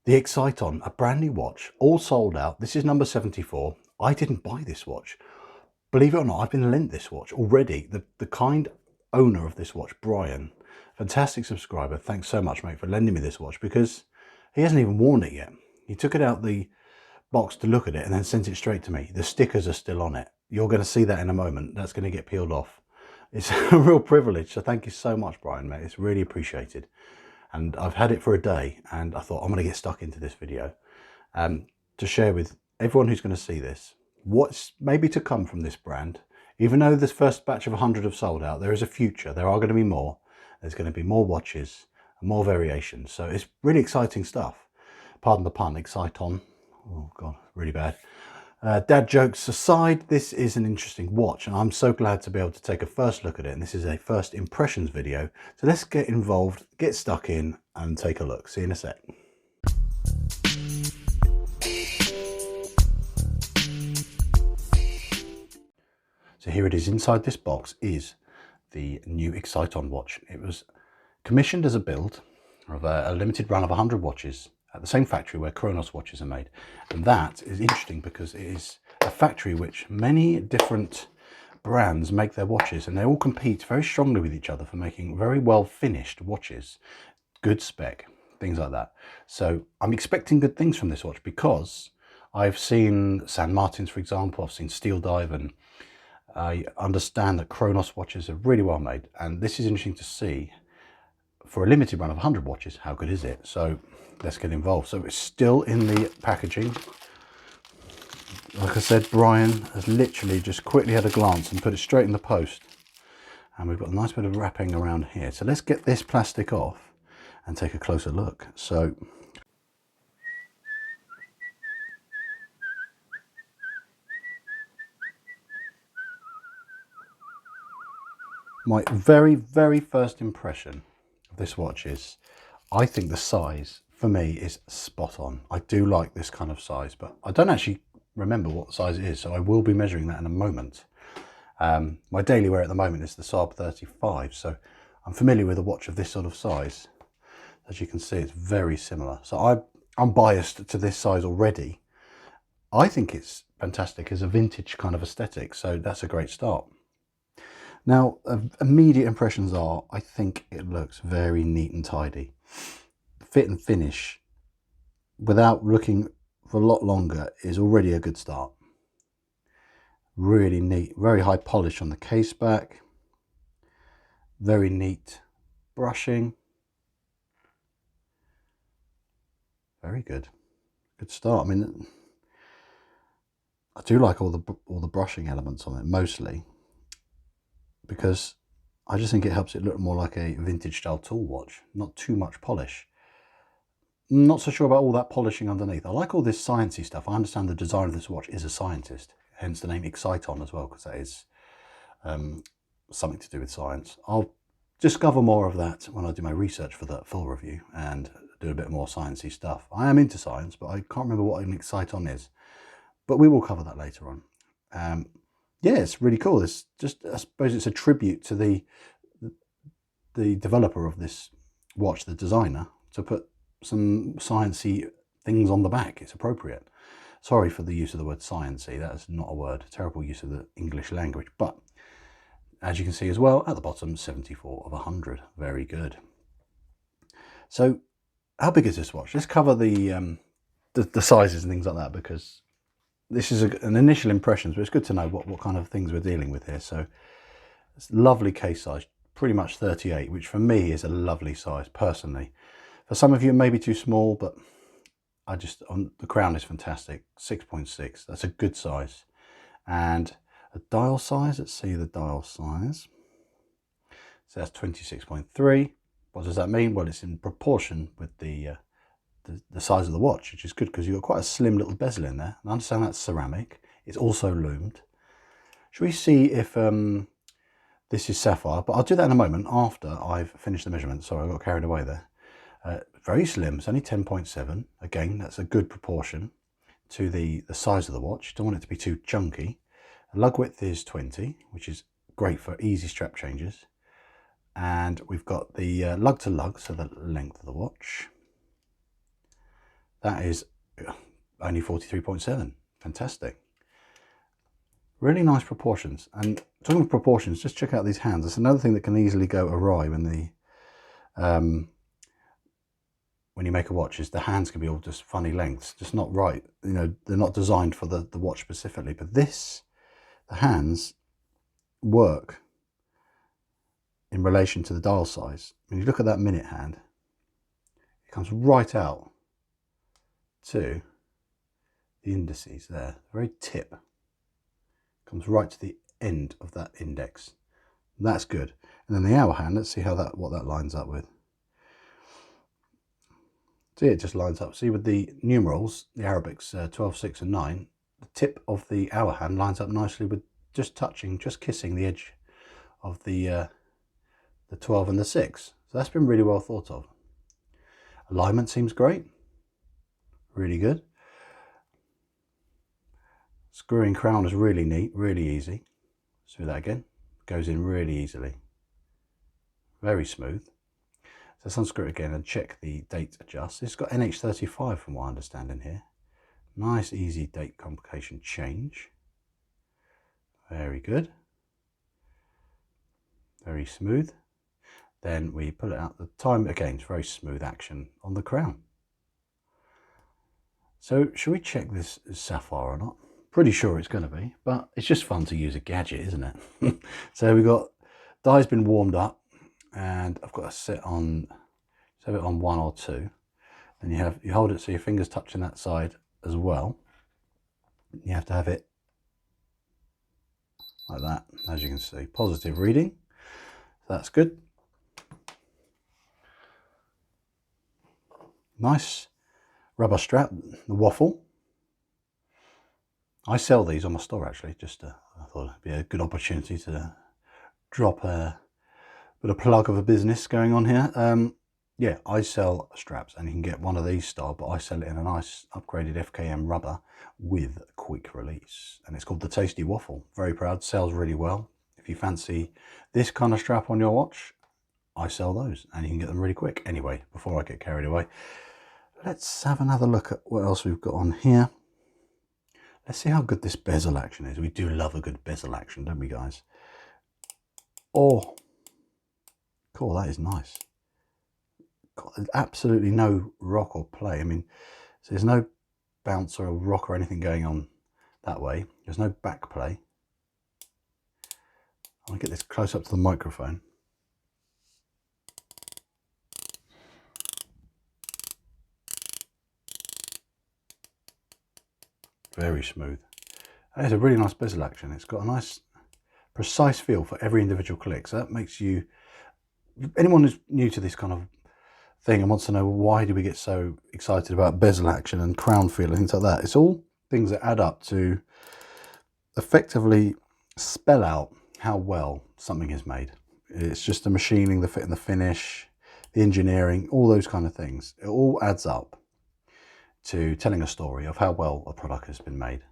The Exciton, a brand new watch, all sold out. This is number 74. I didn't buy this watch. Believe it or not, I've been lent this watch already. The kind owner of this watch, Brian, fantastic subscriber. Thanks so much, mate, for lending me this watch, because he hasn't even worn it yet. He took it out the box to look at it and then sent it straight to me. The stickers are still on it. You're going to see that in a moment. That's going to get peeled off. It's a real privilege. So thank you so much, Brian, mate. It's really appreciated. And I've had it for a day, and I thought I'm going to get stuck into this video to share with everyone who's going to see this what's maybe to come from this brand. Even though this first batch of 100 have sold out, there is a future. There are going to be more. There's going to be more watches and more variations. So it's really exciting stuff. Pardon the pun, Exciton. Oh God, really bad. Dad jokes aside, this is an interesting watch, and I'm so glad to be able to take a first look at it. And this is a first impressions video. So let's get involved, get stuck in, and take a look. See you in a sec. So here it is. Inside this box is the new Exciton watch. It was commissioned as a build of a limited run of 100 watches at the same factory where Cronos watches are made. And that is interesting because it is a factory which many different brands make their watches, and they all compete very strongly with each other for making very well finished watches, good spec, things like that. So I'm expecting good things from this watch, because I've seen San Martin's, for example, I've seen Steel Dive, and I understand that Cronos watches are really well made, and this is interesting to see. For a limited run of 100 watches, how good is it? So let's get involved. So it's still in the packaging. Like I said, Brian has literally just quickly had a glance and put it straight in the post. And we've got a nice bit of wrapping around here. So let's get this plastic off and take a closer look. So my very, very first impression of this watch is, I think the size for me is spot on. I do like this kind of size, but I don't actually remember what size it is, so I will be measuring that in a moment. My daily wear at the moment is the Saab 35, so I'm familiar with a watch of this sort of size. As you can see, it's very similar. So I'm biased to this size already. I think it's fantastic as a vintage kind of aesthetic, so that's a great start. Now, immediate impressions are, I think it looks very neat and tidy. Fit and finish, without looking for a lot longer, is already a good start. Really neat, very high polish on the case back. Very neat brushing. Very good. Good start. I mean, I do like all the brushing elements on it, mostly, because I just think it helps it look more like a vintage style tool watch. Not too much polish. Not so sure about all that polishing underneath. I like all this sciencey stuff. I understand the designer of this watch is a scientist, hence the name Exciton as well, because that is something to do with science. I'll discover more of that when I do my research for the full review and do a bit more sciencey stuff. I am into science, but I can't remember what an Exciton is. But we will cover that later on. Yeah, it's really cool. It's just, I suppose it's a tribute to the developer of this watch, the designer, to put some sciencey things on the back. It's appropriate. Sorry for the use of the word sciencey. That is not a word. Terrible use of the English language. But as you can see as well, at the bottom, 74 of 100. Very good. So how big is this watch? Let's cover the sizes and things like that, because this is an initial impressions, but it's good to know what kind of things we're dealing with here. So it's lovely case size, pretty much 38, which for me is a lovely size personally. For some of you it may be too small, but the crown is fantastic. 6.6, that's a good size. And a dial size, let's see the dial size. So that's 26.3. What does that mean? Well, it's in proportion with the size of the watch, which is good because you've got quite a slim little bezel in there. And I understand that's ceramic. It's also loomed. Should we see if this is sapphire? But I'll do that in a moment after I've finished the measurement. Sorry, I got carried away there. Very slim. It's only 10.7. Again, that's a good proportion to the size of the watch. Don't want it to be too chunky. The lug width is 20, which is great for easy strap changes. And we've got the lug to lug, so the length of the watch. That is only 43.7. Fantastic. Really nice proportions. And talking of proportions, just check out these hands. It's another thing that can easily go awry when when you make a watch, is the hands can be all just funny lengths, just not right. You know, they're not designed for the watch specifically. But the hands work in relation to the dial size. When you look at that minute hand, it comes right out to the indices there, the very tip comes right to the end of that index. That's good. And then the hour hand, let's see what that lines up with. See, it just lines up. See, with the numerals, the Arabics 12, 6 and 9, the tip of the hour hand lines up nicely with just kissing the edge of the 12 and the 6. So that's been really well thought of. Alignment seems great. Really good. Screwing crown is really neat, really easy. Let's do that again. Goes in really easily. Very smooth. So unscrew it again and check the date adjust. It's got NH35 from what I understand in here. Nice easy date complication change. Very good. Very smooth. Then we pull it out. The time again is very smooth action on the crown. So should we check this is sapphire or not? Pretty sure it's going to be, but it's just fun to use a gadget, isn't it? So we've got die's been warmed up, and I've got to set it on 1 or 2. Then you hold it so your fingers touching that side as well. You have to have it like that, as you can see. Positive reading. That's good. Nice rubber strap, the waffle. I sell these on my store actually, I thought it'd be a good opportunity to drop a bit of plug of a business going on here. Yeah, I sell straps, and you can get one of these style, but I sell it in a nice upgraded FKM rubber with quick release, and it's called the Tasty Waffle. Very proud, sells really well. If you fancy this kind of strap on your watch, I sell those, and you can get them really quick. Anyway, before I get carried away, let's have another look at what else we've got on here. Let's see how good this bezel action is. We do love a good bezel action, don't we, guys? Oh, cool, that is nice. Got absolutely no rock or play. I mean, so there's no bounce or a rock or anything going on that way. There's no back play. I'll get this close up to the microphone. Very smooth. That is a really nice bezel action. It's got a nice precise feel for every individual click. So that makes you, anyone who's new to this kind of thing and wants to know why do we get so excited about bezel action and crown feel and things like that, it's all things that add up to effectively spell out how well something is made. It's just the machining, the fit and the finish, the engineering, all those kind of things. It all adds up to telling a story of how well a product has been made,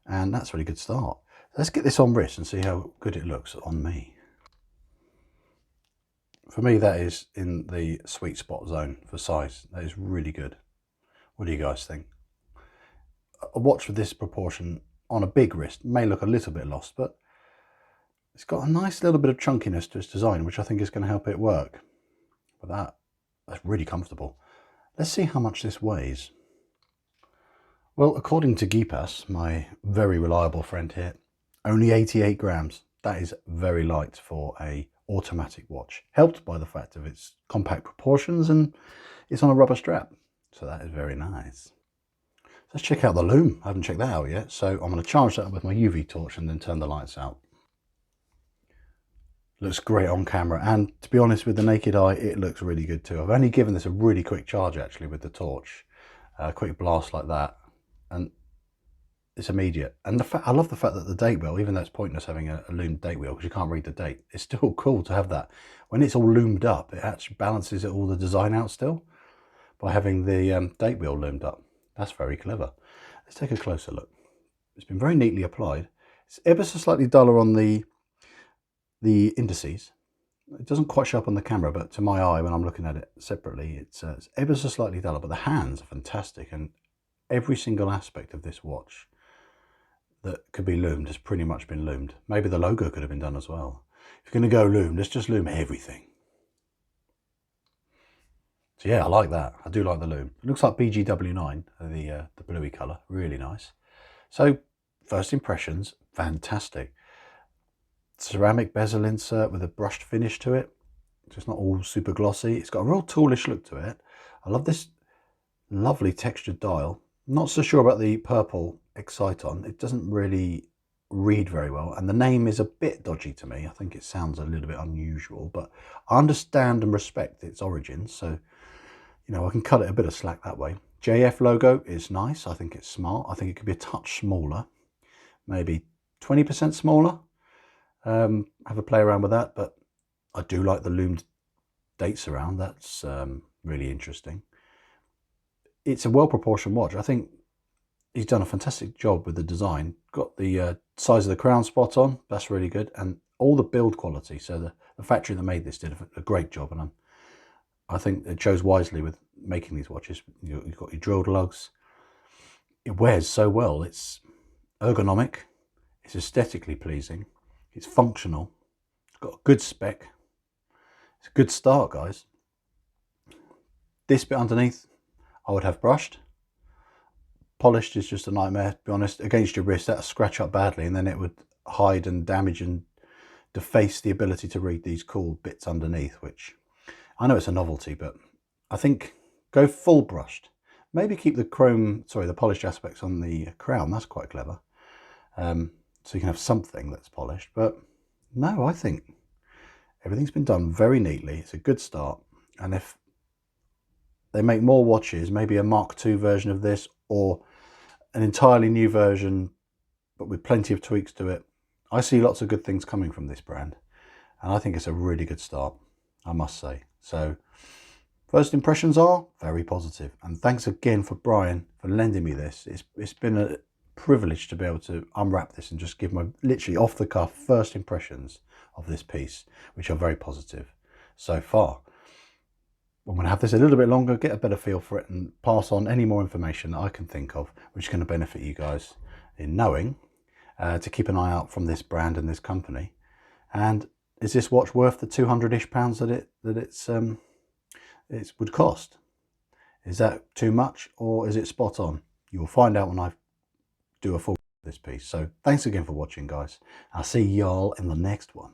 and that's a really good start. Let's get this on wrist and see how good it looks on me. For me, that is in the sweet spot zone for size. That is really good. What do you guys think? A watch with this proportion on a big wrist may look a little bit lost, but it's got a nice little bit of chunkiness to its design, which I think is going to help it work. But that's really comfortable. Let's see how much this weighs. Well, according to Gipas, my very reliable friend here, only 88 grams. That is very light for a automatic watch, helped by the fact of its compact proportions, and it's on a rubber strap. So that is very nice. Let's check out the Lume. I haven't checked that out yet. So I'm going to charge that up with my UV torch and then turn the lights out. Looks great on camera, and to be honest, with the naked eye, it looks really good too. I've only given this a really quick charge actually with the torch, a quick blast like that, and it's immediate. And I love the fact that the date wheel, even though it's pointless having a loomed date wheel because you can't read the date, it's still cool to have that. When it's all loomed up, it actually balances all the design out still by having the date wheel loomed up. That's very clever. Let's take a closer look. It's been very neatly applied. It's ever so slightly duller on the indices, it doesn't quite show up on the camera, but to my eye when I'm looking at it separately, it's ever so slightly duller, but the hands are fantastic, and every single aspect of this watch that could be loomed has pretty much been loomed. Maybe the logo could have been done as well. If you're going to go loom, let's just loom everything. So yeah, I like that. I do like the loom. It looks like BGW9, the bluey colour, really nice. So first impressions, fantastic. Ceramic bezel insert with a brushed finish to it. Just not all super glossy. It's got a real toolish look to it. I love this lovely textured dial. Not so sure about the purple Exciton. It doesn't really read very well, and the name is a bit dodgy to me. I think it sounds a little bit unusual, but I understand and respect its origins, so you know, I can cut it a bit of slack that way. JF logo is nice. I think it's smart. I think it could be a touch smaller, maybe 20% smaller. Have a play around with that, but I do like the loomed dates around. That's really interesting. It's a well-proportioned watch. I think he's done a fantastic job with the design. Got the size of the crown spot on. That's really good, and all the build quality. So the factory that made this did a great job, and I think it chose wisely with making these watches. You've got your drilled lugs. It wears so well. It's ergonomic. It's aesthetically pleasing. It's functional. It's got a good spec. It's a good start, guys. This bit underneath, I would have brushed. Polished is just a nightmare, to be honest. Against your wrist, that'll scratch up badly, and then it would hide and damage and deface the ability to read these cool bits underneath, which I know it's a novelty, but I think go full brushed. Maybe keep the the polished aspects on the crown. That's quite clever. So you can have something that's polished. But no, I think everything's been done very neatly. It's a good start. And if they make more watches, maybe a Mark II version of this, or an entirely new version, but with plenty of tweaks to it, I see lots of good things coming from this brand. And I think it's a really good start, I must say. So first impressions are very positive, and thanks again for Brian for lending me this. It's been a privilege to be able to unwrap this and just give my literally off the cuff first impressions of this piece, which are very positive so far. I'm going to have this a little bit longer, get a better feel for it, and pass on any more information that I can think of which is going to benefit you guys in knowing to keep an eye out from this brand and this company. And is this watch worth the 200-ish pounds that it would cost? Is that too much, or is it spot on? You'll find out when I do a full this piece. So thanks again for watching, guys. I'll see y'all in the next one.